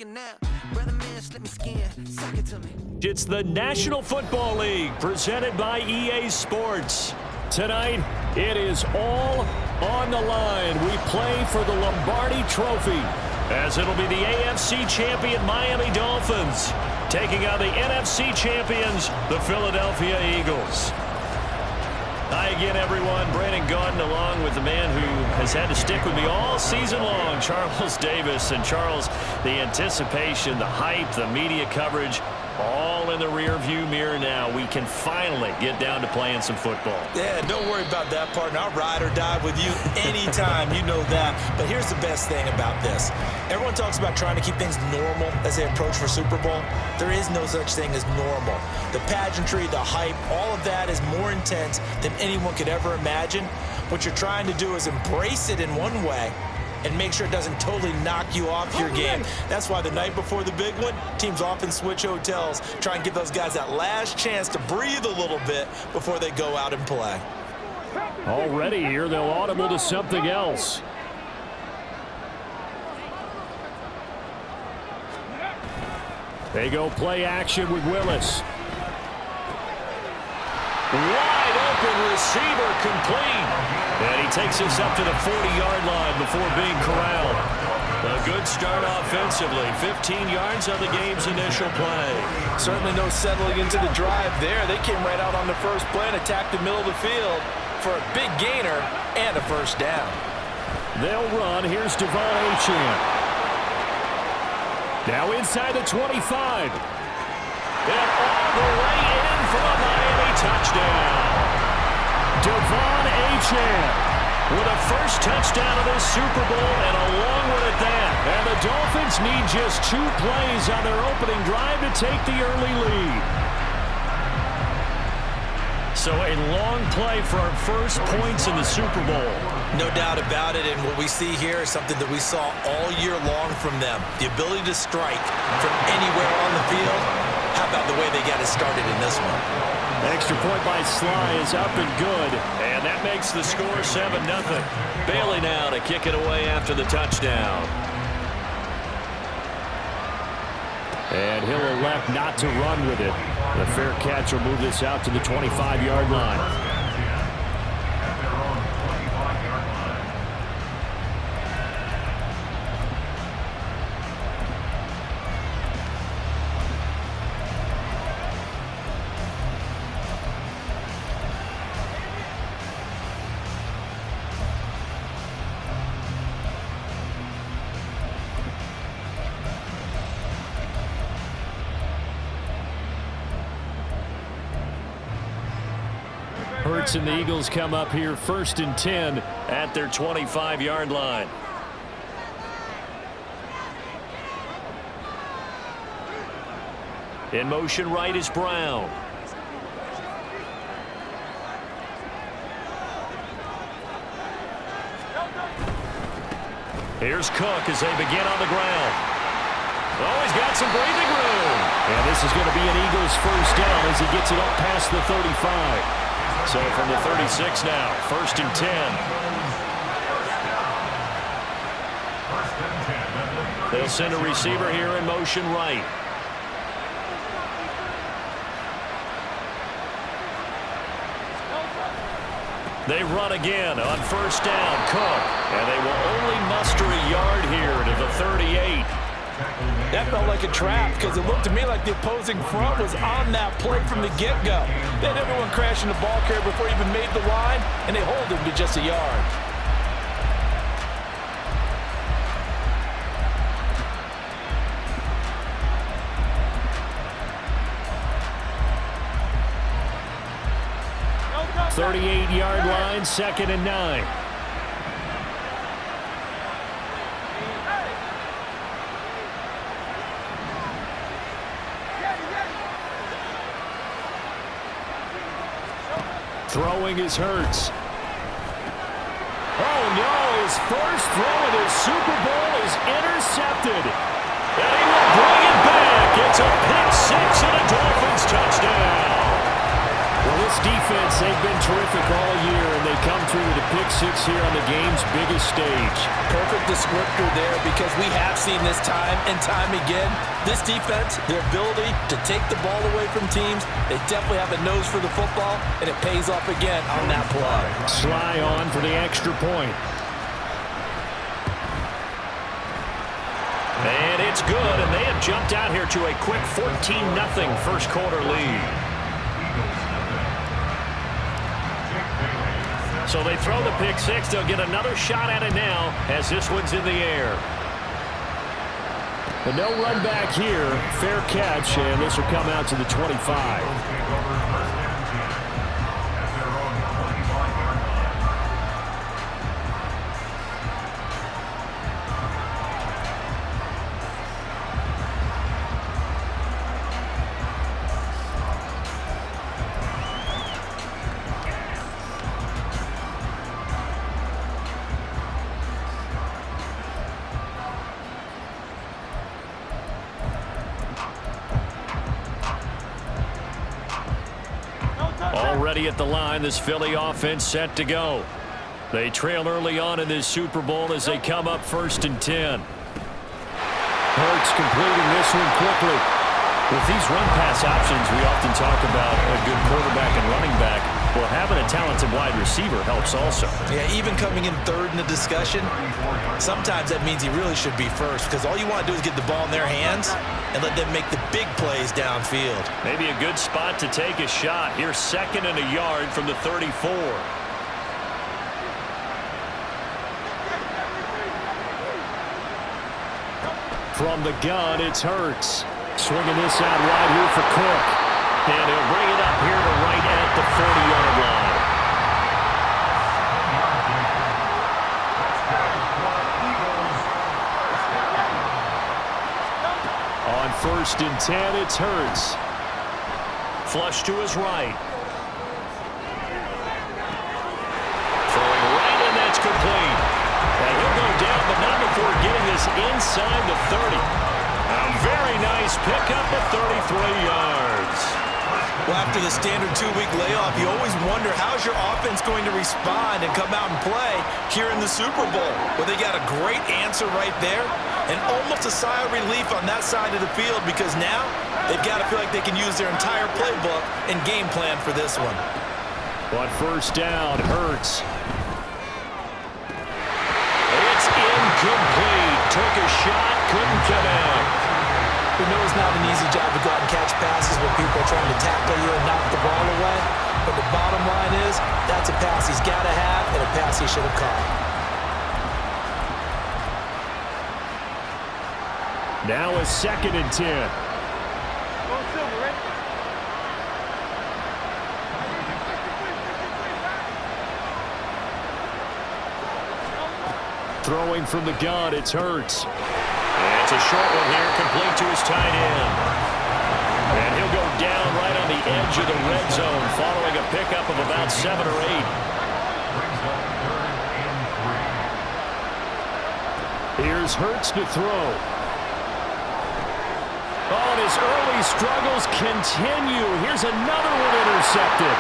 looking now. Brother man, slip me skin, suck it to me. It's the National Football League presented by EA Sports. Tonight, it is all on the line. We play for the Lombardi Trophy, as it'll be the AFC champion Miami Dolphins taking on the NFC champions, the Philadelphia Eagles. Hi again, everyone. Brandon Gaudin along with the man who has had to stick with me all season long, Charles Davis. And Charles, the anticipation, the hype, the media coverage, all in the rearview mirror now. We can finally get down to playing some football. Yeah, don't worry about that, partner. I'll ride or die with you anytime. You know that. But here's the best thing about this. Everyone talks about trying to keep things normal as they approach for Super Bowl. There is no such thing as normal. The pageantry, the hype, all of that is more intense than anyone could ever imagine. What you're trying to do is embrace it in one way and make sure it doesn't totally knock you off your game. That's why the night before the big one, teams often switch hotels, try and give those guys that last chance to breathe a little bit before they go out and play. Already here, they'll audible to something else. They go play action with Willis. Wide open receiver complete. And he takes us up to the 40-yard line before being corralled. A good start offensively. 15 yards on the game's initial play. Certainly no settling into the drive there. They came right out on the first play and attacked the middle of the field for a big gainer and a first down. They'll run. Here's Devon Achane. Now inside the 25. And all the way in for a Miami touchdown. Devon Achane with a first touchdown of this Super Bowl and a long one at that. And the Dolphins need just 2 plays on their opening drive to take the early lead. So a long play for our first points in the Super Bowl. No doubt about it, and what we see here is something that we saw all year long from them. The ability to strike from anywhere on the field. How about the way they got it started in this one? Extra point by Sly is up and good. And that makes the score 7-0. Bailey now to kick it away after the touchdown. And he'll elect not to run with it. The fair catch will move this out to the 25-yard line. Hurts and the Eagles come up here 1st and 10 at their 25-yard line. In motion right is Brown. Here's Cook as they begin on the ground. Oh, he's got some breathing room. And this is going to be an Eagles first down as he gets it up past the 35. So from the 36 now, 1st and 10. They'll send a receiver here in motion right. They run again on 1st down, Cook. And they will only muster a yard here to the 38. That felt like a trap because it looked to me like the opposing front was on that play from the get-go. They had everyone crashing the ball carrier before he even made the line, and they hold him to just a yard. No. 38-yard line, 2nd and 9. Throwing is Hurts. Oh, no. His first throw of the Super Bowl is intercepted. And he will bring it back. It's a pick 6 and a Dolphins touchdown. Well, This defense, they've been terrific all year, and they come through with a pick six here on the game's biggest stage. Perfect descriptor there, because we have seen this time and time again. This defense, their ability to take the ball away from teams, they definitely have a nose for the football, and it pays off again on that play. Sly on for the extra point. And it's good, and they have jumped out here to a quick 14-0 first quarter lead. So they throw the pick six. They'll get another shot at it now as this one's in the air. But no run back here. Fair catch, and this will come out to the 25. Already at the line, this Philly offense set to go. They trail early on in this Super Bowl as they come up 1st and 10. Hurts completing this one quickly. With these run-pass options, we often talk about a good quarterback and running back. Well, having a talented wide receiver helps also. Yeah, even coming in third in the discussion, sometimes that means he really should be first, because all you want to do is get the ball in their hands and let them make the big plays downfield. Maybe a good spot to take a shot. Here's 2nd and a yard from the 34. From the gun, it's Hurts. Swinging this out wide here for Cook. And he'll bring it up here to right at the 40-yard line. On 1st and 10, it's Hurts. Flush to his right. Throwing right, and that's complete. And he'll go down, but not before getting this inside the 30. A very nice pickup of 33 yards. Well, after the standard 2-week layoff, you always wonder how's your offense going to respond and come out and play here in the Super Bowl. Well, they got a great answer right there and almost a sigh of relief on that side of the field, because now they've got to feel like they can use their entire playbook and game plan for this one. On 1st down, Hurts. It's incomplete. Took a shot, couldn't connect. We know it's not an easy job to go out and catch passes when people are trying to tackle you and knock the ball away. But the bottom line is, that's a pass he's got to have and a pass he should have caught. Now a 2nd and 10. Throwing from the gun, it's Hurts. And it's a short one here, complete to his tight end. And he'll go down right on the edge of the red zone following a pickup of about 7 or 8. Here's Hurts to throw. Oh, and his early struggles continue. Here's another one intercepted.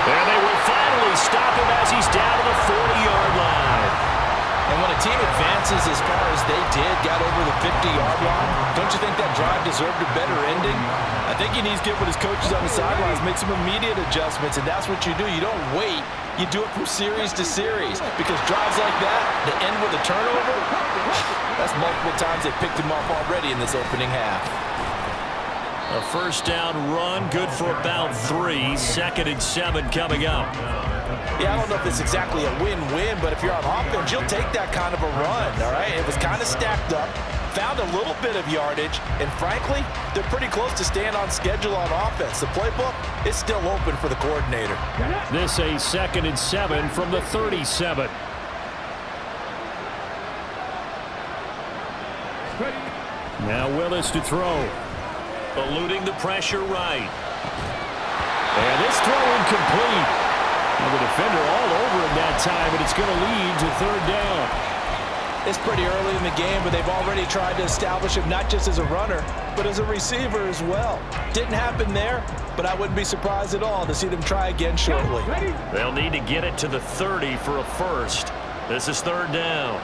And they will finally stop him as he's down to the 40-yard line. And when a team advances as far as they did, got over the 50-yard line, don't you think that drive deserved a better ending? I think he needs to get with his coaches on the sidelines, make some immediate adjustments, and that's what you do. You don't wait. You do it from series to series, because drives like that, to end with a turnover, that's multiple times they picked him off already in this opening half. A 1st down run, good for about 3. 2nd and 7 coming up. Yeah, I don't know if it's exactly a win-win, but if you're on offense, you'll take that kind of a run, all right? It was kind of stacked up, found a little bit of yardage, and frankly, they're pretty close to staying on schedule on offense. The playbook is still open for the coordinator. This a 2nd and 7 from the 37. Now Willis to throw. Eluding the pressure right. And this throw incomplete. And the defender all over him that time, and it's going to lead to 3rd down. It's pretty early in the game, but they've already tried to establish him not just as a runner, but as a receiver as well. Didn't happen there, but I wouldn't be surprised at all to see them try again shortly. They'll need to get it to the 30 for a first. This is third down.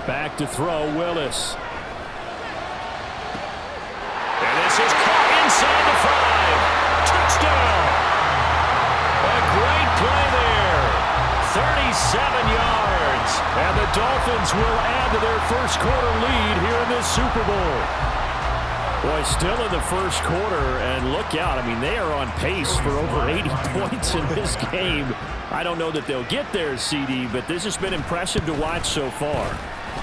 Back to throw, Willis. And this is caught inside the 5. Touchdown. A great play there. 37 yards. And the Dolphins will add to their first quarter lead here in this Super Bowl. Boy, still in the first quarter, and look out. I mean, they are on pace for over 80 points in this game. I don't know that they'll get there, CD, but this has been impressive to watch so far.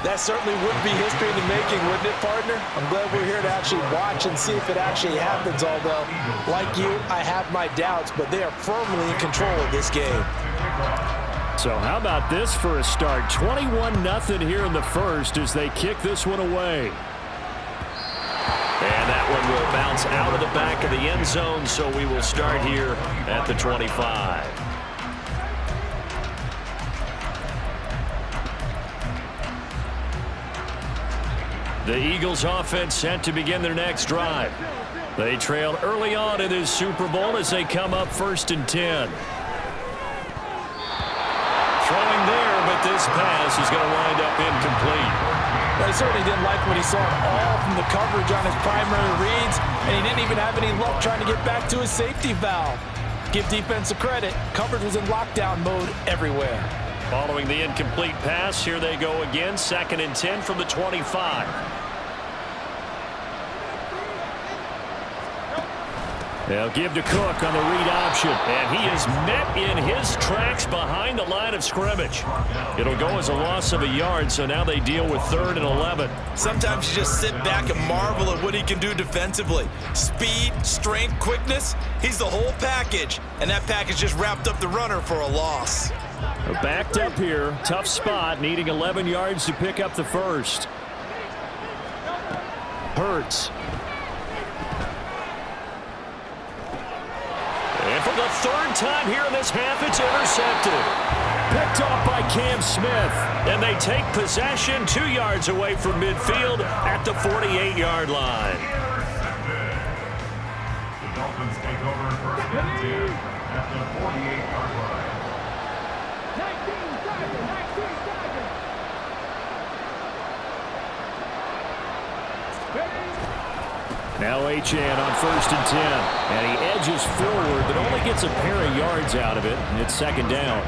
That certainly would be history in the making, wouldn't it, partner? I'm glad we're here to actually watch and see if it actually happens, although, like you, I have my doubts, but they are firmly in control of this game. So how about this for a start? 21-0 here in the first as they kick this one away. And that one will bounce out of the back of the end zone, so we will start here at the 25. The Eagles offense set to begin their next drive. They trailed early on in this Super Bowl as they come up 1st and 10. Throwing there, but this pass is going to wind up incomplete. Well, he certainly didn't like what he saw at all from the coverage on his primary reads, and he didn't even have any luck trying to get back to his safety valve. Give defense a credit. Coverage was in lockdown mode everywhere. Following the incomplete pass, here they go again. 2nd and 10 from the 25. They'll give to Cook on the read option, and he is met in his tracks behind the line of scrimmage. It'll go as a loss of a yard, so now they deal with 3rd and 11. Sometimes you just sit back and marvel at what he can do defensively. Speed, strength, quickness, he's the whole package, and that package just wrapped up the runner for a loss. Backed up here, tough spot, needing 11 yards to pick up the first. Hurts. And for the 3rd time here in this half, it's intercepted. Picked off by Cam Smith. And they take possession 2 yards away from midfield at the 48-yard line. The Dolphins take over 1st and 10 at the 48-yard line. Now Achane on 1st and 10. And he edges forward, but only gets a pair of yards out of it. And it's 2nd down.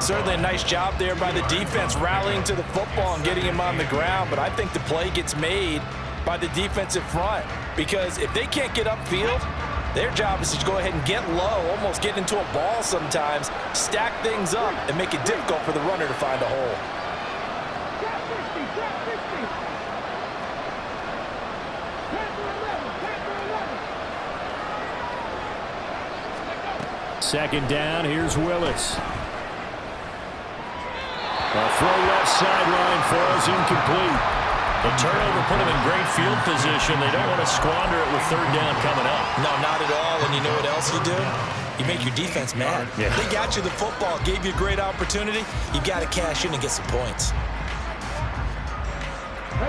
Certainly a nice job there by the defense rallying to the football and getting him on the ground. But I think the play gets made by the defensive front. Because if they can't get upfield, their job is to go ahead and get low, almost get into a ball sometimes, stack things up, and make it difficult for the runner to find a hole. Second down, here's Willis. A throw left sideline falls incomplete. The turnover put him in great field position. They don't want to squander it with 3rd down coming up. No, not at all. And you know what else you do? You make your defense mad. Yeah. They got you the football, gave you a great opportunity. You got to cash in and get some points.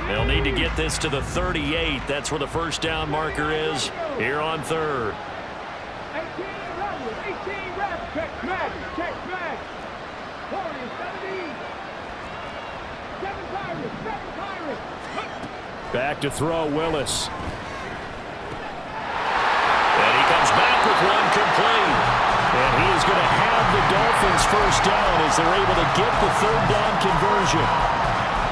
They'll need to get this to the 38. That's where the 1st down marker is here on 3rd. Back to throw, Willis. And he comes back with one complete. And he is going to have the Dolphins 1st down as they're able to get the 3rd down conversion.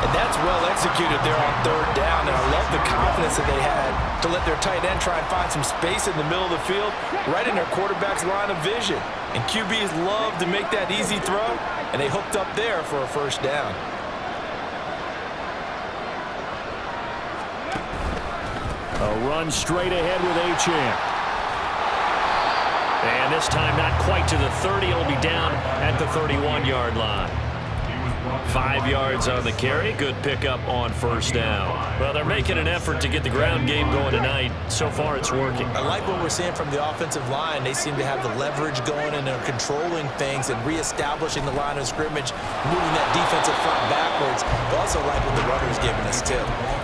And that's well executed there on 3rd down. And I love the confidence that they had to let their tight end try and find some space in the middle of the field, right in their quarterback's line of vision. And QBs love to make that easy throw, and they hooked up there for a 1st down. A run straight ahead with Achane. And this time not quite to the 30. It'll be down at the 31-yard line. 5 yards on the carry. Good pickup on first down. Well, they're making an effort to get the ground game going tonight. So far, it's working. I like what we're seeing from the offensive line. They seem to have the leverage going, and they're controlling things and reestablishing the line of scrimmage, moving that defensive front backwards. But also like what the runner's giving us, too.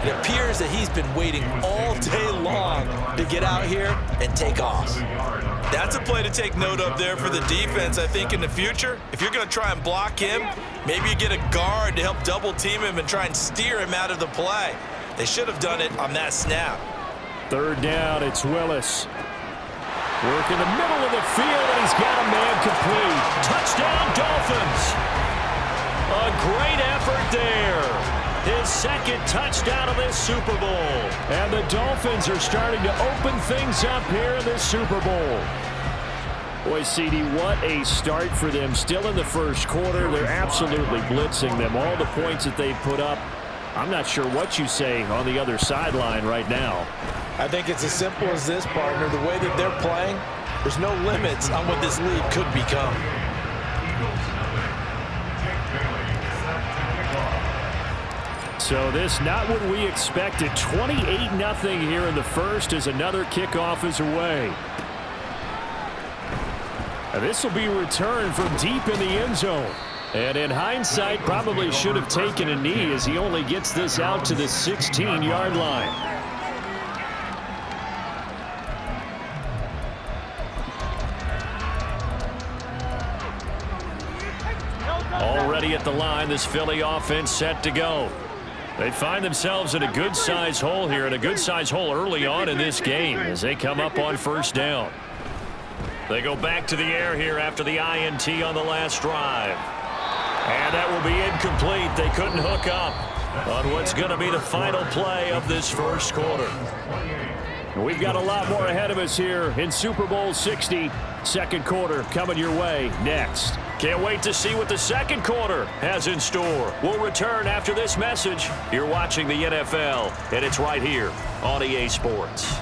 It appears that he's been waiting all day long to get out here and take off. That's a play to take note of there for the defense. I think in the future, if you're going to try and block him, maybe you get a guard to help double team him and try and steer him out of the play. They should have done it on that snap. Third down, it's Willis. Work in the middle of the field, and he's got a man complete. Touchdown, Dolphins. A great effort there. His second touchdown of this Super Bowl. And the Dolphins are starting to open things up here in this Super Bowl. Boy, CD, what a start for them. Still in the first quarter. They're absolutely blitzing them. All the points that they put up, I'm not sure what you say on the other sideline right now. I think it's as simple as this, partner. The way that they're playing, there's no limits on what this league could become. So this not what we expected. 28-0 here in the first as another kickoff is away. And this will be returned from deep in the end zone. And in hindsight, probably should have taken a knee as he only gets this out to the 16-yard line. Already at the line, this Philly offense set to go. They find themselves in a good-sized hole here, and a good-sized hole early on in this game as they come up on first down. They go back to the air here after the INT on the last drive. And that will be incomplete. They couldn't hook up on what's going to be the final play of this first quarter. We've got a lot more ahead of us here in Super Bowl 60. Second quarter coming your way next. Can't wait to see what the second quarter has in store. We'll return after this message. You're watching the NFL, and it's right here on EA Sports.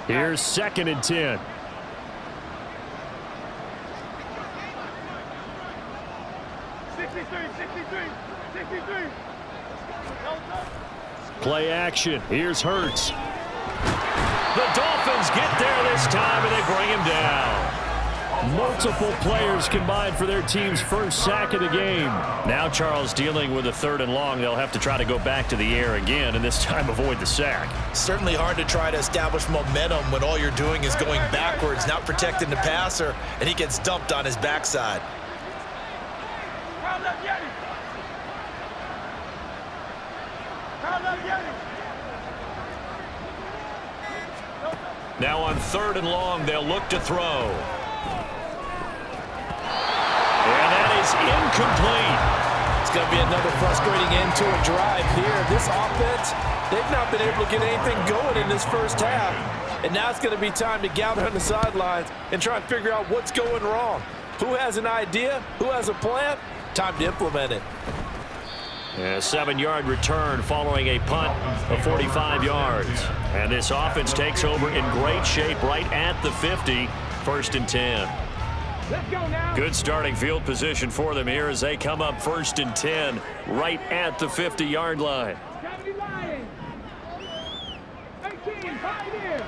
Here's 2nd and 10. Play action. Here's Hurts. The Dolphins get there this time, and they bring him down. Multiple players combined for their team's first sack of the game. Now Charles dealing with a 3rd and long. They'll have to try to go back to the air again, and this time avoid the sack. Certainly hard to try to establish momentum when all you're doing is going backwards, not protecting the passer, and he gets dumped on his backside. Now on 3rd and long, they'll look to throw. And that is incomplete. It's going to be another frustrating end to a drive here. This offense, they've not been able to get anything going in this first half. And now it's going to be time to gather on the sidelines and try and figure out what's going wrong. Who has an idea? Who has a plan? Time to implement it. A 7-yard return following a punt of 45 yards. And this offense takes over in great shape right at the 50. 1st and 10. Let's go now. Good starting field position for them here as they come up 1st and 10 right at the 50-yard line. 18, 5 here.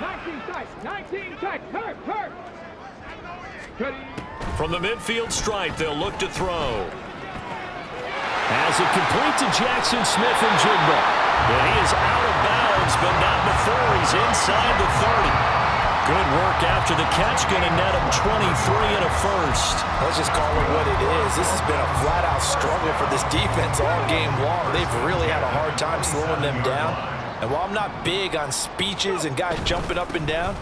19 tight, 19 tight. Hurt. From the midfield stripe, they'll look to throw. As it complete to Jackson Smith-Njigba. And he is out of bounds, but not before he's inside the 30. Good work after the catch, going to net him 23 and a first. Let's just call it what it is. This has been a flat-out struggle for this defense all game long. They've really had a hard time slowing them down. And while I'm not big on speeches and guys jumping up and down,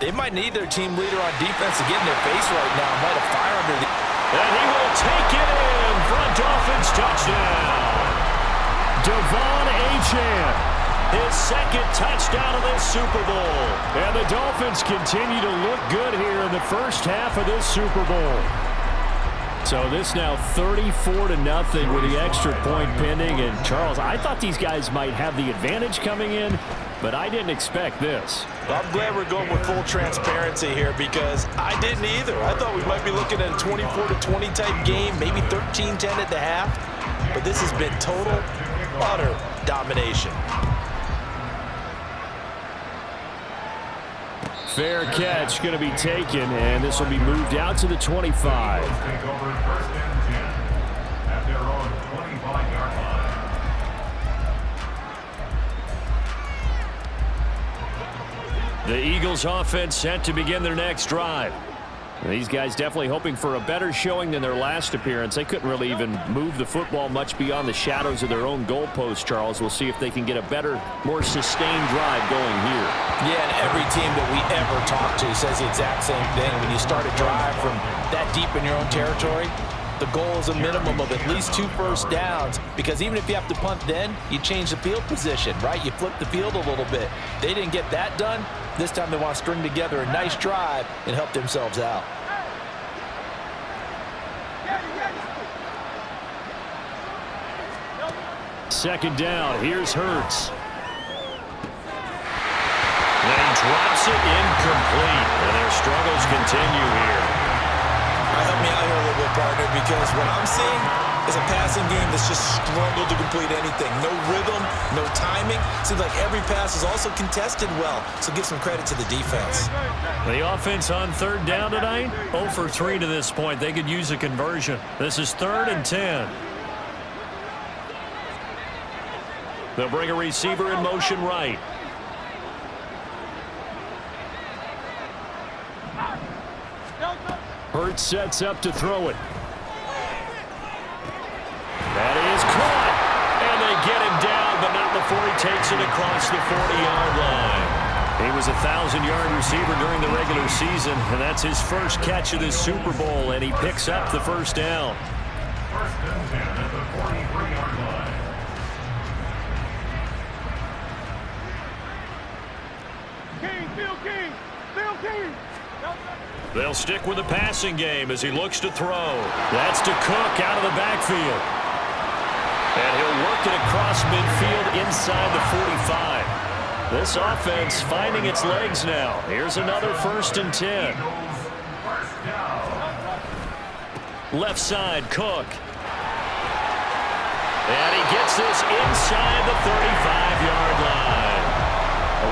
they might need their team leader on defense to get in their face right now and light a fire under the... And he will take it in for a Dolphins touchdown. Devon Achane. His second touchdown of this Super Bowl. And the Dolphins continue to look good here in the first half of this Super Bowl. So this now 34-0 with the extra point pending. And Charles, I thought these guys might have the advantage coming in. but I didn't expect this. Well, I'm glad we're going with full transparency here because I didn't either. I thought we might be looking at a 24-20 type game, maybe 13-10 at the half. But this has been total, utter domination. Fair catch going to be taken, and this will be moved out to the 25. Take over 1st and 10 at their own 25-yard line. The Eagles offense set to begin their next drive. These guys definitely hoping for a better showing than their last appearance. They couldn't really even move the football much beyond the shadows of their own goalpost, Charles. We'll see if they can get a better, more sustained drive going here. Yeah, and every team that we ever talk to says the exact same thing. When you start a drive from that deep in your own territory, the goal is a minimum of at least 2 first downs, because even if you have to punt then, you change the field position, right? You flip the field a little bit. They didn't get that done. This time they want to string together a nice drive and help themselves out. Second down, here's Hurts. Then drops it incomplete, and their struggles continue here. Help me out here a little bit, partner, because what I'm seeing is a passing game that's just struggled to complete anything. No rhythm, no timing. Seems like every pass is also contested well, so give some credit to the defense. The offense on 3rd down tonight, 0 for 3 to this point. They could use a conversion. This is 3rd and 10. They'll bring a receiver in motion right. Hurts sets up to throw it. That is caught. And they get him down, but not before he takes it across the 40-yard line. He was a 1,000-yard receiver during the regular season, and that's his first catch of this Super Bowl, and he picks up the first down. 1st and 10 at the 43-yard line. They'll stick with the passing game as he looks to throw. That's to Cook out of the backfield. And he'll work it across midfield inside the 45. This offense finding its legs now. Here's another 1st and 10. Left side, Cook. And he gets this inside the 35-yard line.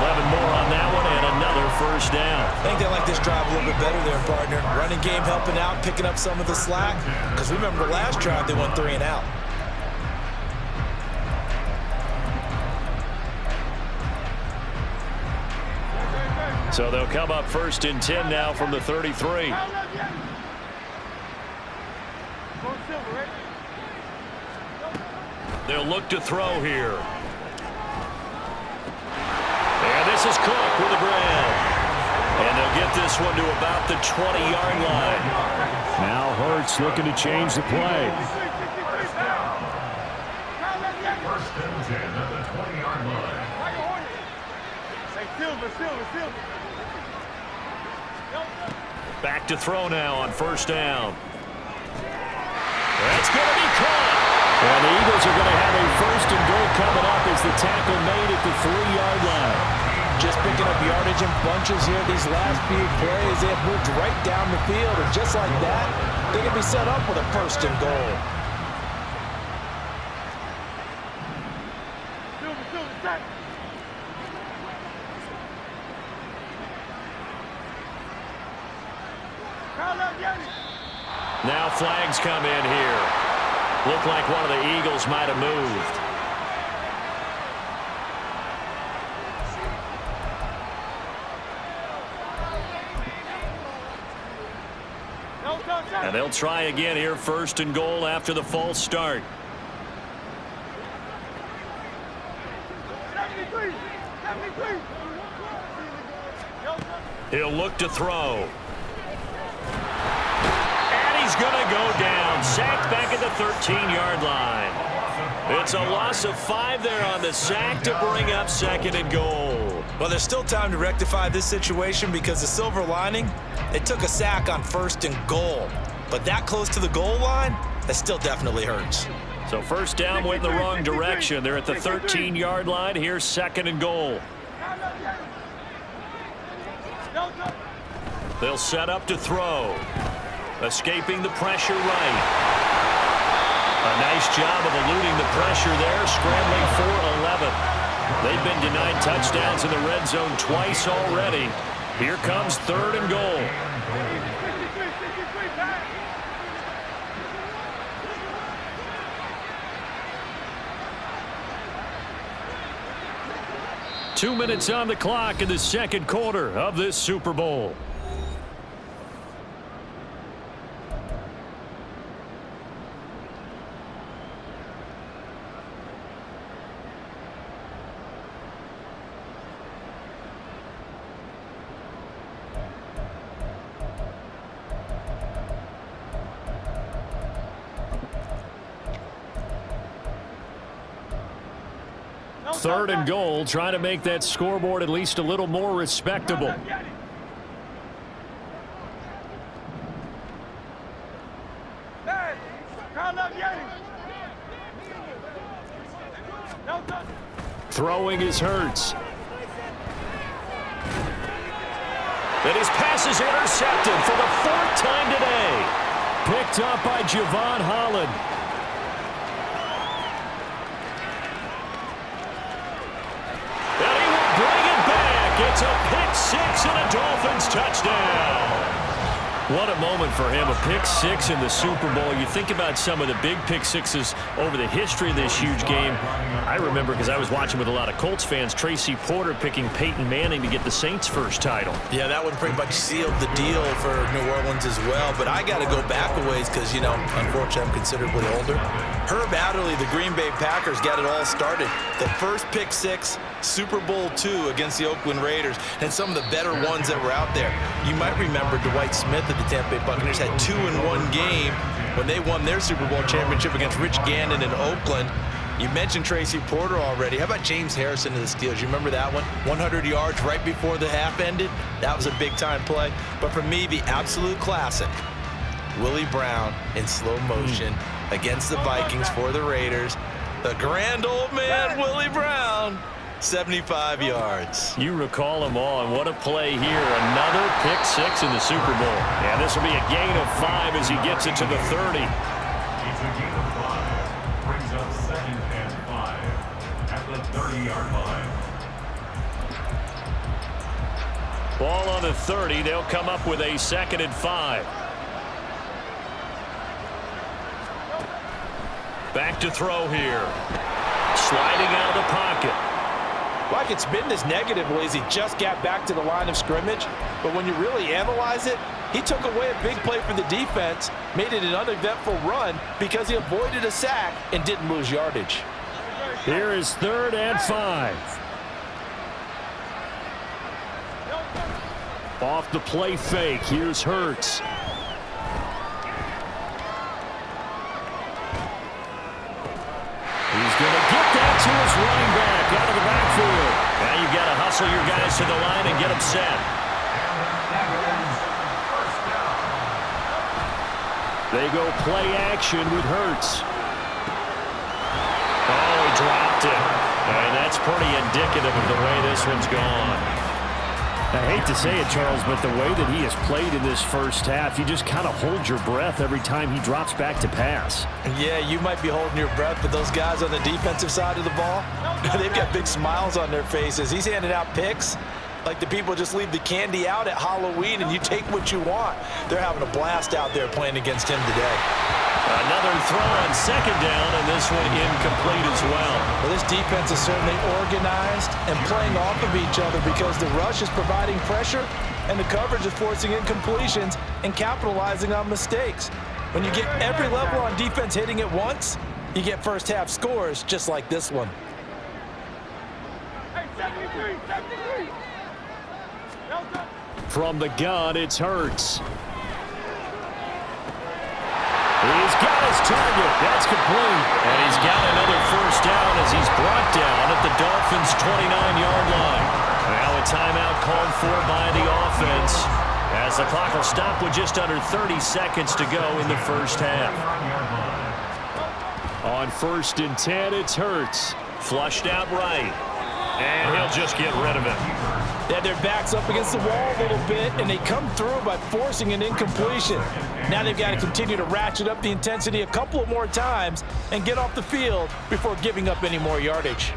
11 more on that one and another first down. I think they like this drive a little bit better there, partner. Running game helping out, picking up some of the slack. Because remember the last drive, they went 3 and out. So they'll come up 1st and 10 now from the 33. They'll look to throw here. And this is Cook with the grab. And they'll get this one to about the 20-yard line. Now Hurts looking to change the play. 1st and 10 at the 20-yard line. Back to throw now on 1st down. That's going to be caught. And the Eagles are going to have a 1st and goal coming up as the tackle made at the 3-yard line. Just picking up yardage in bunches here these last few plays. They have moved right down the field, and just like that, they can be set up with a 1st and goal. Now flags come in here. Looked like one of the Eagles might have moved. And they'll try again here, 1st and goal after the false start. He'll look to throw. And he's going to go down. Sacked back at the 13-yard line. It's a loss of 5 there on the sack to bring up 2nd and goal. Well, there's still time to rectify this situation because the silver lining, it took a sack on 1st and goal. But that close to the goal line, that still definitely hurts. So 1st down went in the wrong direction. They're at the 13-yard line. Here's 2nd and goal. They'll set up to throw. Escaping the pressure right. A nice job of eluding the pressure there, scrambling for 11. They've been denied touchdowns in the red zone twice already. Here comes 3rd and goal. 2 minutes on the clock in the second quarter of this Super Bowl. Third and goal, trying to make that scoreboard at least a little more respectable. Throwing is Hurts. And his pass is intercepted for the 4th time today. Picked up by Javon Holland. It's a pick six and a Dolphins touchdown. What a moment for him, a pick six in the Super Bowl. You think about some of the big pick sixes over the history of this huge game. I remember, because I was watching with a lot of Colts fans, Tracy Porter picking Peyton Manning to get the Saints' first title. Yeah, that one pretty much sealed the deal for New Orleans as well. But I got to go back a ways because, you know, unfortunately I'm considerably older. Herb Adderley, the Green Bay Packers, got it all started. The first pick six, Super Bowl II against the Oakland Raiders, and some of the better ones that were out there. You might remember Dwight Smith at the Tampa Bay Buccaneers had 2 in one game when they won their Super Bowl championship against Rich Gannon in Oakland. You mentioned Tracy Porter already. How about James Harrison to the Steelers? You remember that one? 100 yards right before the half ended? That was a big-time play. But for me, the absolute classic, Willie Brown in slow motion against the Vikings for the Raiders. The grand old man, Willie Brown. 75 yards. You recall them all, and what a play here. Another pick six in the Super Bowl. And this will be a gain of 5 as he gets it to the 30. It's a gain of 5. Brings up 2nd and 5 at the 30-yard line. Ball on the 30. They'll come up with a 2nd and 5. Back to throw here. Sliding out of the pocket. Like it's been this negatively as he just got back to the line of scrimmage. But when you really analyze it, he took away a big play for the defense, made it an uneventful run because he avoided a sack and didn't lose yardage. Here is 3rd and 5. Off the play fake. Here's Hurts. He's going to get that to his running back out of the backfield. Now you've got to hustle your guys to the line and get them set. They go play action with Hurts. Oh, he dropped it. And that's pretty indicative of the way this one's gone. I hate to say it, Charles, but the way that he has played in this first half, you just kind of hold your breath every time he drops back to pass. Yeah, you might be holding your breath, but those guys on the defensive side of the ball, they've got big smiles on their faces. He's handing out picks like the people just leave the candy out at Halloween and you take what you want. They're having a blast out there playing against him today. Another throw on 2nd down, and this one incomplete as well. Well, this defense is certainly organized and playing off of each other because the rush is providing pressure and the coverage is forcing incompletions and capitalizing on mistakes. When you get every level on defense hitting at once, you get first half scores just like this one. Hey, 73, 73. From the gun, it's Hurts. He's got his target. That's complete. And he's got another first down as he's brought down at the Dolphins' 29-yard line. Now a timeout called for by the offense as the clock will stop with just under 30 seconds to go in the first half. On 1st and 10, it's Hurts. Flushed out right. And he'll just get rid of it. They had their backs up against the wall a little bit, and they come through by forcing an incompletion. Now they've got to continue to ratchet up the intensity a couple of more times and get off the field before giving up any more yardage.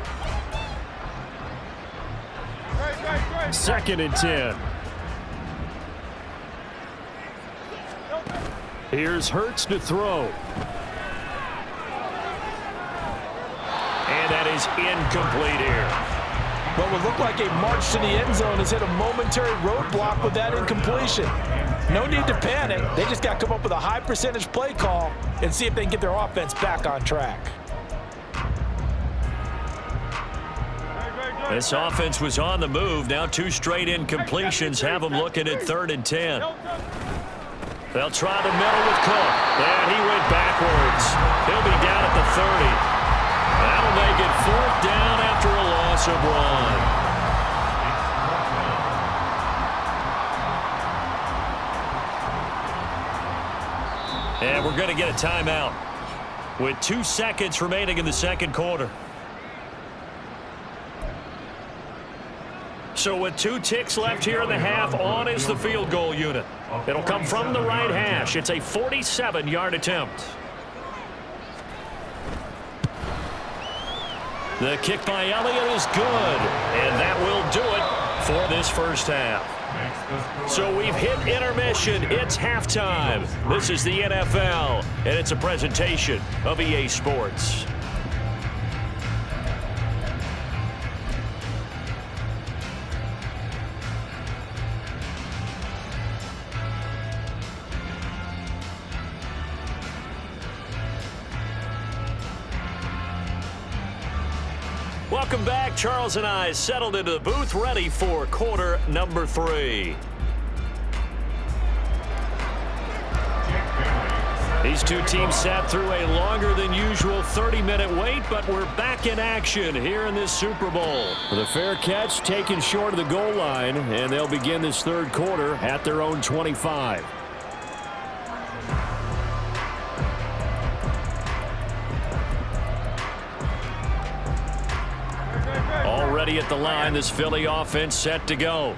2nd and 10. Here's Hurts to throw. And that is incomplete here. What would look like a march to the end zone has hit a momentary roadblock with that incompletion. No need to panic. They just got to come up with a high percentage play call and see if they can get their offense back on track. This offense was on the move. Now 2 straight incompletions have them looking at 3rd and 10. They'll try the middle with Cook. And he went backwards. He'll be down at the 30. That'll make it 4th down after a loss of 1. And we're going to get a timeout with 2 seconds remaining in the 2nd quarter. So with 2 ticks left here in the half, on is the field goal unit. It'll come from the right hash. It's a 47-yard attempt. The kick by Elliott is good, and that will do it for this first half. So we've hit intermission. It's halftime. This is the NFL, and it's a presentation of EA Sports. Welcome back. Charles and I settled into the booth, ready for quarter number 3. These 2 teams sat through a longer than usual 30-minute wait, but we're back in action here in this Super Bowl. The fair catch taken short of the goal line, and they'll begin this 3rd quarter at their own 25. Already at the line, this Philly offense set to go.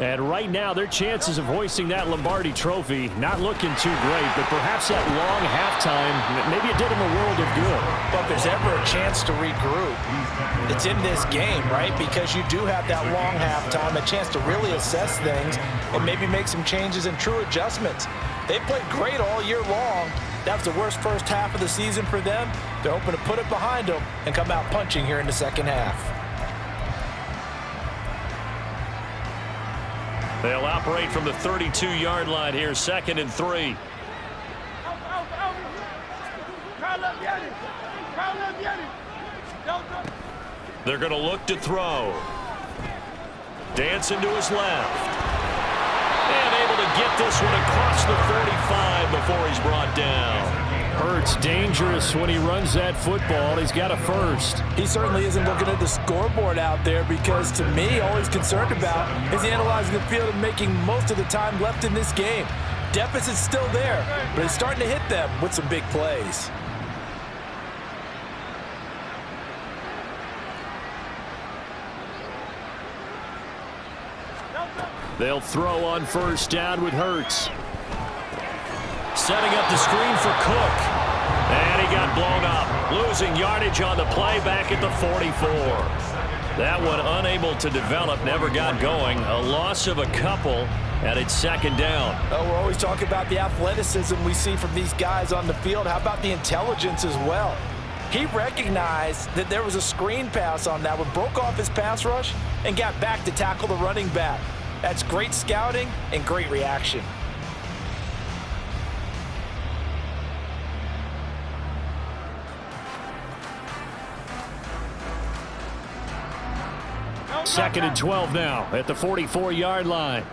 And right now, their chances of hoisting that Lombardi trophy not looking too great, but perhaps that long halftime, maybe it did them a world of good. But if there's ever a chance to regroup, it's in this game, right? Because you do have that long halftime, a chance to really assess things and maybe make some changes and true adjustments. They played great all year long. That was the worst first half of the season for them. They're hoping to put it behind them and come out punching here in the second half. They'll operate from the 32-yard line here, 2nd and 3. They're going to look to throw. Dancing to his left. And able to get this one across the 45 before he's brought down. Hurts dangerous when he runs that football. He's got a first. He certainly isn't looking at the scoreboard out there because, to me, all he's concerned about is analyzing the field and making most of the time left in this game. Deficit's still there, but he's starting to hit them with some big plays. They'll throw on 1st down with Hurts. Setting up the screen for Cook. And he got blown up. Losing yardage on the play back at the 44. That one unable to develop, never got going. A loss of a couple, and it's 2nd down. Oh, we're always talking about the athleticism we see from these guys on the field. How about the intelligence as well? He recognized that there was a screen pass on that one, broke off his pass rush, and got back to tackle the running back. That's great scouting and great reaction. Second and 12 now at the 44-yard line.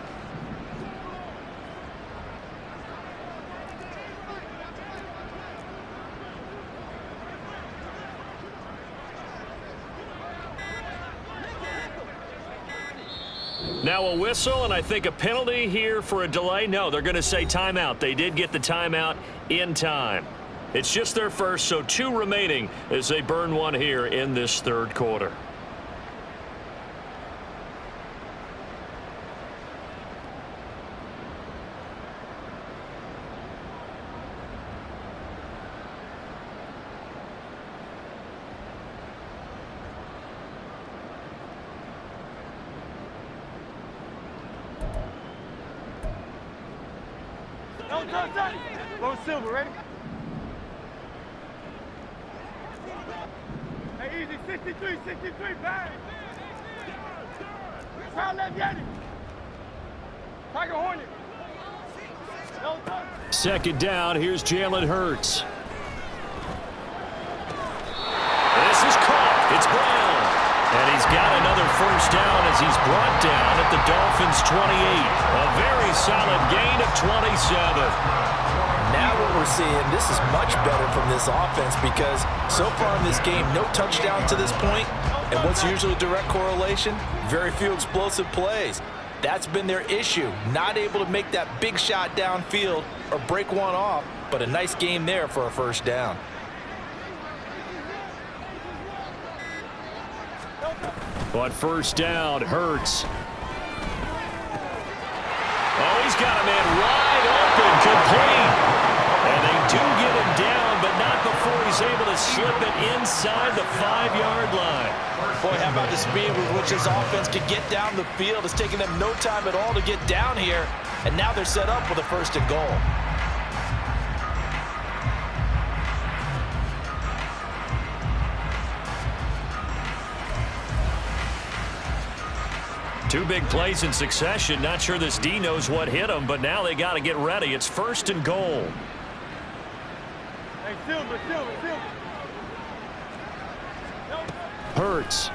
Now a whistle, and I think a penalty here for a delay. No, they're going to say timeout. They did get the timeout in time. It's just their first, so 2 remaining as they burn one here in this 3rd quarter. Don't touch that. Low silver, ready? Hey, easy. 63, bang. Try left Yanni. Tiger Hornet. No touch. Second down, here's Jalen Hurts. This is caught. It's Brown. And he's got another first down as he's brought down at the Dolphins' 28. A very solid gain of 27. Now what we're seeing, this is much better from this offense because so far in this game, no touchdowns to this point. And what's usually a direct correlation? Very few explosive plays. That's been their issue. Not able to make that big shot downfield or break one off, but a nice game there for a first down. But first down, Hurts. Oh, he's got a man wide open, complete. And they do get him down, but not before he's able to slip it inside the 5-yard line. Boy, how about the speed with which this offense can get down the field? It's taking them no time at all to get down here, and now they're set up with a first and goal. Two big plays in succession. Not sure this D knows what hit him, but now they got to get ready. It's first and goal. Hey, silver. Hurts.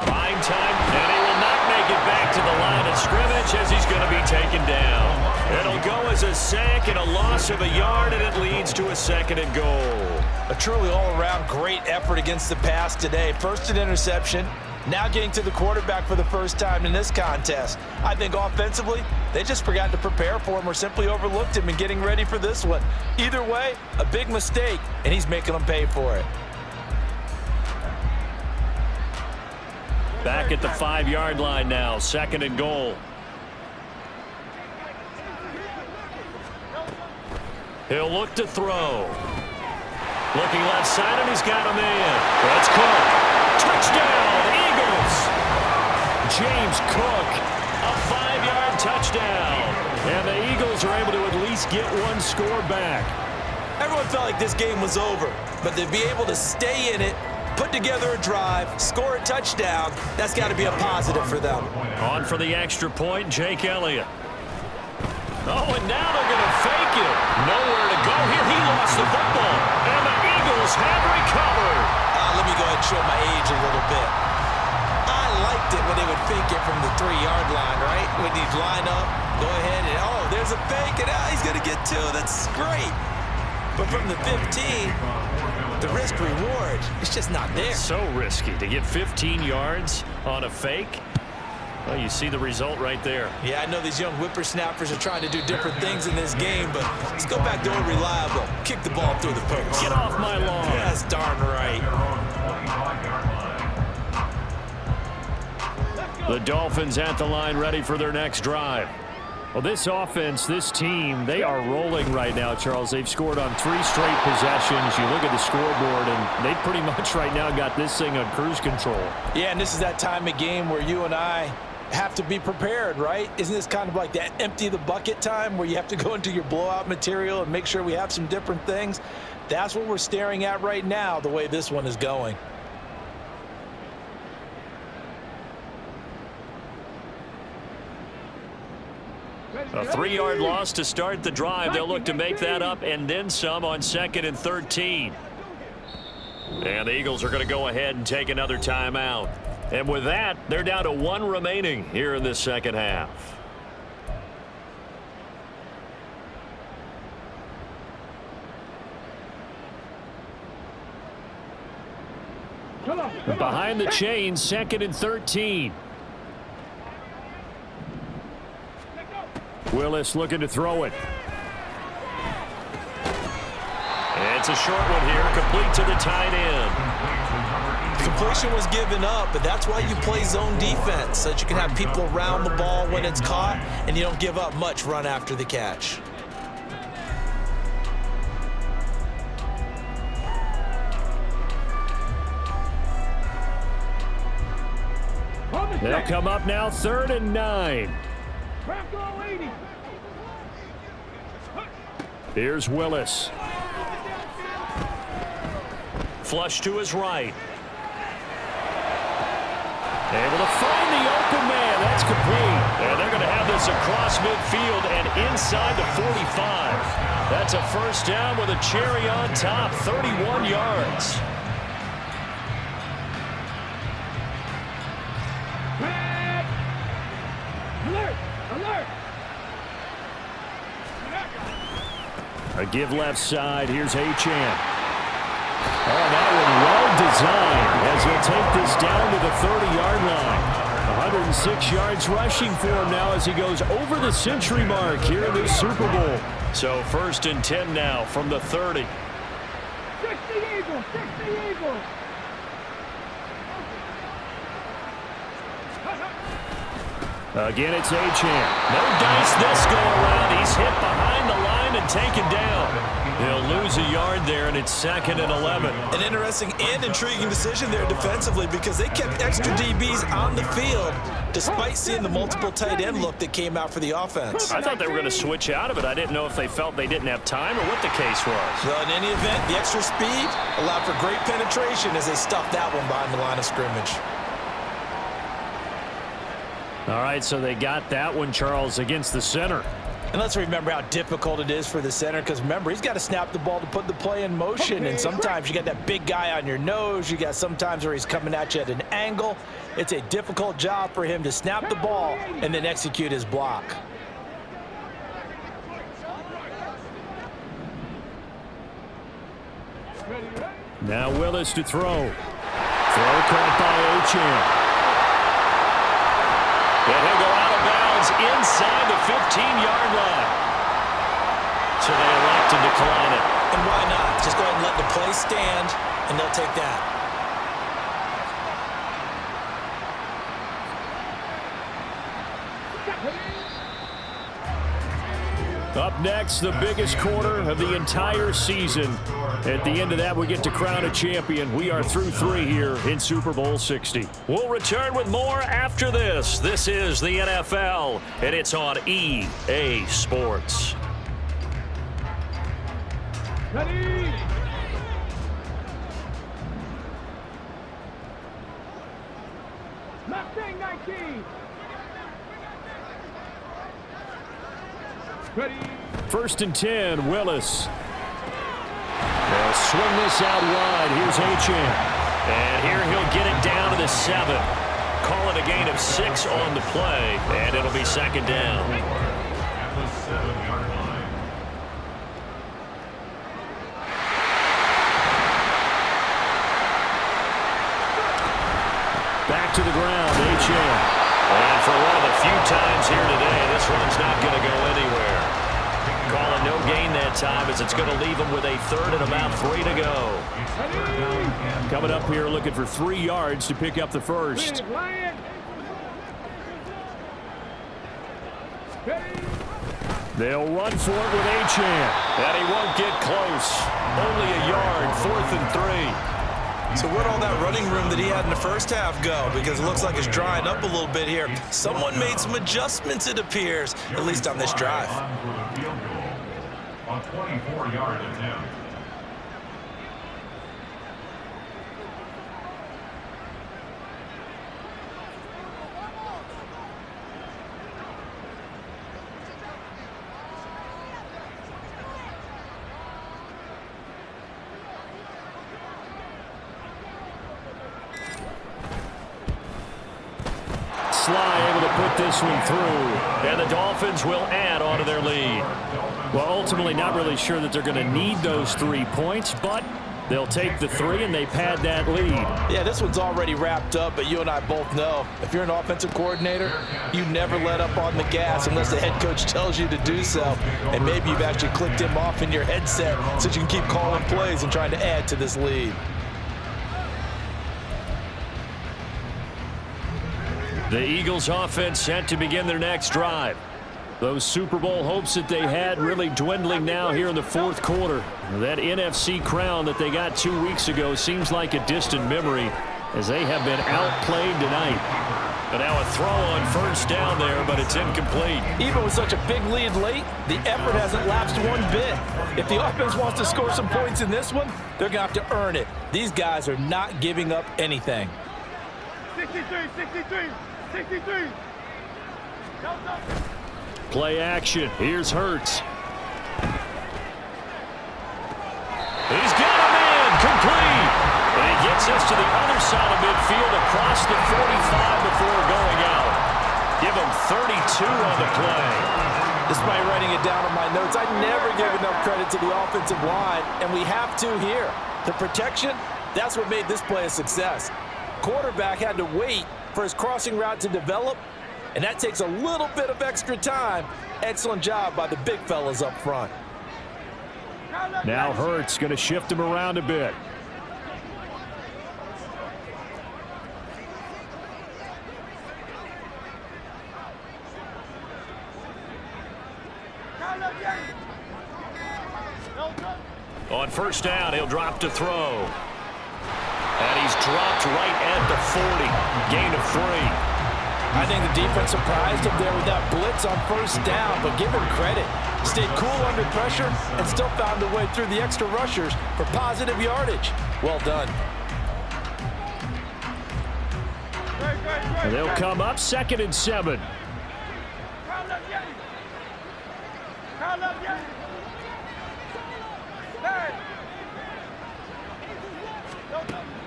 Fine time, and he will not make it back to the line of scrimmage as he's going to be taken down. It'll go as a sack and a loss of a yard, and it leads to a second and goal. A truly all-around great effort against the pass today. First an interception, now getting to the quarterback for the first time in this contest. I think offensively, they just forgot to prepare for him or simply overlooked him in getting ready for this one. Either way, a big mistake, and he's making them pay for it. Back at the 5-yard line now, second and goal. He'll look to throw. Looking left side, and he's got a man. That's Cook. Touchdown, Eagles. James Cook, a 5-yard touchdown. And the Eagles are able to at least get one score back. Everyone felt like this game was over, but to be able to stay in it, put together a drive, score a touchdown, that's got to be a positive for them. On for the extra point, Jake Elliott. Oh, and now they're going to fake it. Nowhere to go here. He lost the football. And the Eagles have recovered. Let me go ahead and show my age a little bit. I liked it when they would fake it from the 3-yard line, right? When you'd line up, go ahead and, oh, there's a fake, and he's going to get 2. That's great. But from the 15, the risk-reward, it's just not there. So risky to get 15 yards on a fake. Well, you see the result right there. Yeah, I know these young whippersnappers are trying to do different things in this game, but let's go back to old reliable. Kick the ball through the post. Get off my lawn. That's darn right. The Dolphins at the line ready for their next drive. Well, this offense, this team, they are rolling right now, Charles. They've scored on 3 straight possessions. You look at the scoreboard, and they pretty much right now got this thing on cruise control. Yeah, and this is that time of game where you and I have to be prepared, right? Isn't this kind of like that empty the bucket time where you have to go into your blowout material and make sure we have some different things? That's what we're staring at right now, the way this one is going. A 3-yard loss to start the drive. They'll look to make that up and then some on 2nd and 13. And the Eagles are going to go ahead and take another timeout. And with that, they're down to 1 remaining here in the second half. Behind the chains, 2nd and 13. Willis looking to throw it. It's a short one here, complete to the tight end. Completion was given up, but that's why you play zone defense, so that you can have people around the ball when it's caught, and you don't give up much run after the catch. They'll come up now, 3rd and 9. Here's Willis. Flush to his right. Able to find the open man. That's complete. And they're going to have this across midfield and inside the 45. That's a first down with a cherry on top. 31 yards. Alert! Alert! A give left side. Here's Achane. Oh, that one well designed as he'll take this down to the 30-yard line. 106 yards rushing for him now as he goes over the century mark here in this Super Bowl. So 1st and 10 now from the 30. 60 Eagles! 60 Eagles! Again, it's Achane. No dice this go around. He's hit behind the line and taken down. He'll lose a yard there, and it's 2nd and 11. An interesting and intriguing decision there defensively because they kept extra DBs on the field despite seeing the multiple tight end look that came out for the offense. I thought they were going to switch out of it. I didn't know if they felt they didn't have time or what the case was. Well, in any event, the extra speed allowed for great penetration as they stuffed that one behind the line of scrimmage. All right, so they got that one, Charles, against the center. And let's remember how difficult it is for the center because, remember, he's got to snap the ball to put the play in motion. And sometimes you got that big guy on your nose. You got sometimes where he's coming at you at an angle. It's a difficult job for him to snap the ball and then execute his block. Now Willis to throw. Throw caught by Achane. And he'll go out of bounds inside the 15-yard line. So they elect to decline it. And why not? Just go ahead and let the play stand, and they'll take that. Up next, the biggest quarter of the entire season. At the end of that, we get to crown a champion. We are through 3 here in Super Bowl 60. We'll return with more after this. This is the NFL, and it's on EA Sports. Ready! Mustang 19! Ready! 1st and 10, Willis. They'll swing this out wide. Here's Achane. And here he'll get it down to the 7. Call it a gain of 6 on the play, and it'll be 2nd down. At the 7-yard line. Back to the ground, Achane. And for one of the few times here today, this run's not going to go anywhere. Call it no gain that time as it's going to leave them with a 3rd and about 3 to go. Coming up here looking for 3 yards to pick up the first. They'll run for it with Achane. And he won't get close. Only a yard, 4th and 3. So where'd all that running room that he had in the first half go? Because it looks like it's drying up a little bit here. Someone made some adjustments, it appears, at least on this drive. On 24-yard attempt. Sly able to put this one through. And the Dolphins will add on to their lead. Well, ultimately not really sure that they're going to need those 3 points, but they'll take the 3 and they pad that lead. Yeah, this one's already wrapped up, but you and I both know if you're an offensive coordinator, you never let up on the gas unless the head coach tells you to do so. And maybe you've actually clicked him off in your headset so you can keep calling plays and trying to add to this lead. The Eagles offense set to begin their next drive. Those Super Bowl hopes that they had really dwindling now here in the 4th quarter. That NFC crown that they got 2 weeks ago seems like a distant memory as they have been outplayed tonight. And now a throw on first down there, but it's incomplete. Even with such a big lead late, the effort hasn't lapsed one bit. If the offense wants to score some points in this one, they're going to have to earn it. These guys are not giving up anything. 63, 63, 63. Play action. Here's Hurts. He's got him in. Complete. And he gets us to the other side of midfield across the 45 before going out. Give him 32 on the play. Despite writing it down on my notes, I never give enough credit to the offensive line, and we have to here. The protection, that's what made this play a success. Quarterback had to wait for his crossing route to develop, and that takes a little bit of extra time. Excellent job by the big fellas up front. Now Hurts going to shift him around a bit. On first down, he'll drop to throw. And he's dropped right at the 40. Gain of 3. I think the defense surprised him there with that blitz on first down, but give him credit. Stayed cool under pressure and still found a way through the extra rushers for positive yardage. Well done. And they'll come up 2nd and 7.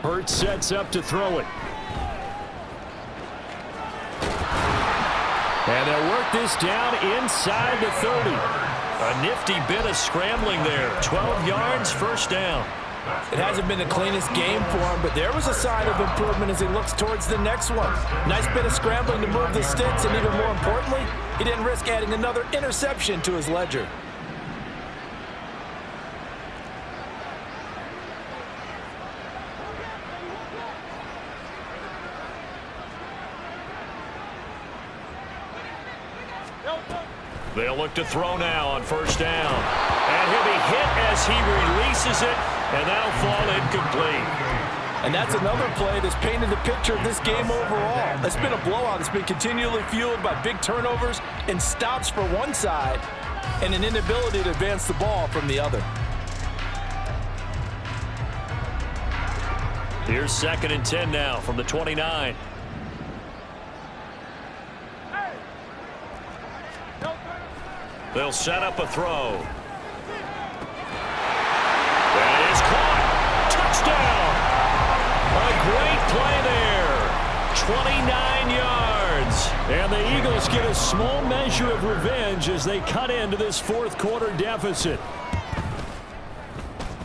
Hurts sets up to throw it. And they'll work this down inside the 30. A nifty bit of scrambling there. 12 yards, first down. It hasn't been the cleanest game for him, but there was a sign of improvement as he looks towards the next one. Nice bit of scrambling to move the sticks, and even more importantly, he didn't risk adding another interception to his ledger. They'll look to throw now on first down. And he'll be hit as he releases it, and that'll fall incomplete. And that's another play that's painted the picture of this game overall. It's been a blowout that's been continually fueled by big turnovers and stops for one side and an inability to advance the ball from the other. Here's 2nd and 10 now from the 29. They'll set up a throw. That is caught. Touchdown. A great play there. 29 yards. And the Eagles get a small measure of revenge as they cut into this fourth quarter deficit.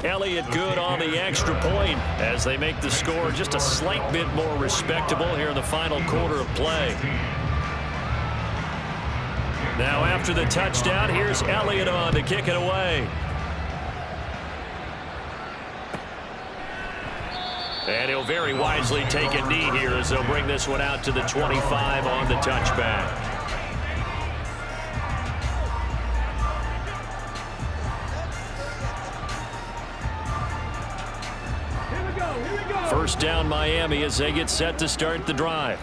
Elliott good on the extra point as they make the score just a slight bit more respectable here in the final quarter of play. Now after the touchdown, here's Elliott on to kick it away. And he'll very wisely take a knee here as they'll bring this one out to the 25 on the touchback. Here we go. First down Miami as they get set to start the drive.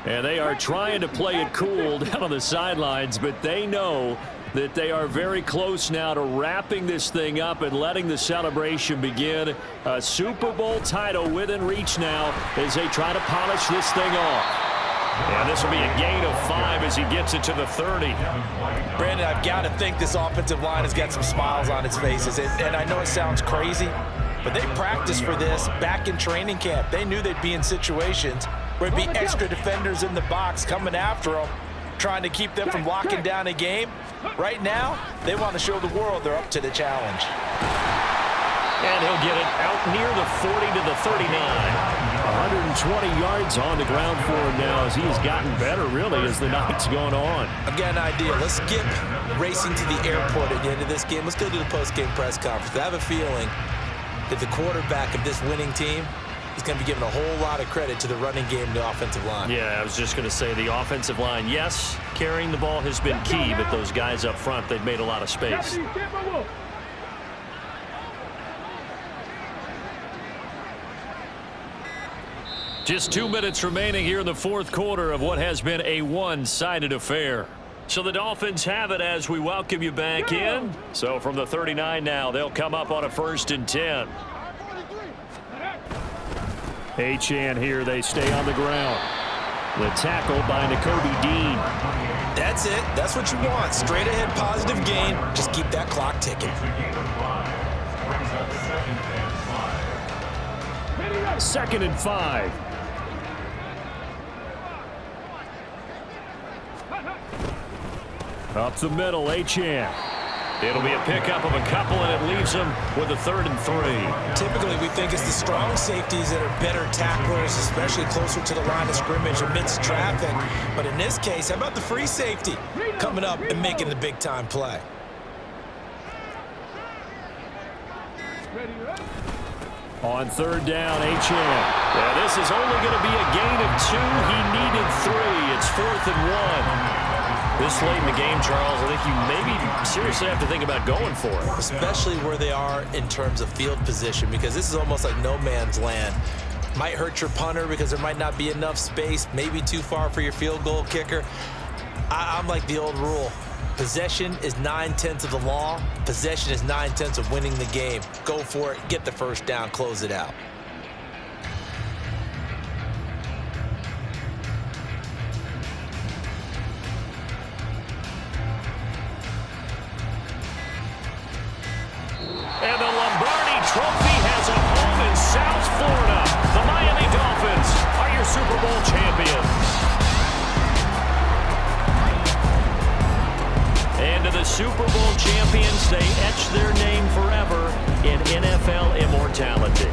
And they are trying to play it cool down on the sidelines, but they know that they are very close now to wrapping this thing up and letting the celebration begin. A Super Bowl title within reach now as they try to polish this thing off. And this will be a gain of 5 as he gets it to the 30. Brandon, I've got to think this offensive line has got some smiles on its faces. And I know it sounds crazy, but they practiced for this back in training camp. They knew they'd be in situations where it'd be extra defenders in the box coming after them, trying to keep them from locking down a game. Right now, they want to show the world they're up to the challenge. And he'll get it out near the 40 to the 39. 120 yards on the ground for him now as he's gotten better, really, as the night's gone on. I've got an idea. Let's skip racing to the airport at the end of this game. Let's go to the post-game press conference. I have a feeling that the quarterback of this winning team is going to be given a whole lot of credit to the running game and the offensive line. Yeah, I was just going to say the offensive line, yes, carrying the ball has been key, but those guys up front, they've made a lot of space. Just 2 minutes remaining here in the fourth quarter of what has been a one-sided affair. So the Dolphins have it as we welcome you back in. So from the 39 now, they'll come up on a 1st and 10. Achane here, they stay on the ground. The tackle by Nakobe Dean. That's it. That's what you want. Straight ahead positive gain. Just keep that clock ticking. It's a gain of 5. Brings up 2nd and 5. 2nd and 5. Up the middle, Achane. It'll be a pickup of a couple, and it leaves them with a 3rd and 3. Typically, we think it's the strong safeties that are better tacklers, especially closer to the line of scrimmage amidst traffic. But in this case, how about the free safety coming up and making the big-time play? On 3rd down, Achane. Yeah, this is only going to be a gain of 2. He needed 3. It's 4th and 1. This late in the game, Charles, I think you maybe seriously have to think about going for it. Especially where they are in terms of field position, because this is almost like no man's land. Might hurt your punter because there might not be enough space, maybe too far for your field goal kicker. I'm like the old rule. Possession is 9/10 of the law. Possession is 9/10 of winning the game. Go for it, get the 1st down, close it out. And the Lombardi Trophy has a home in South Florida. The Miami Dolphins are your Super Bowl champions. And to the Super Bowl champions, they etch their name forever in NFL immortality.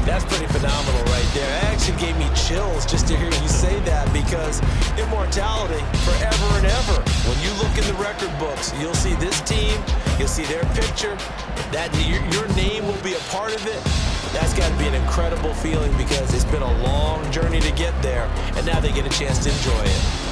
That's pretty phenomenal right there. It actually gave me chills just to hear you say that, because immortality forever and ever. When you look in the record books, you'll see this team, you'll see their picture, that your name will be a part of it. That's got to be an incredible feeling, because it's been a long journey to get there, and now they get a chance to enjoy it.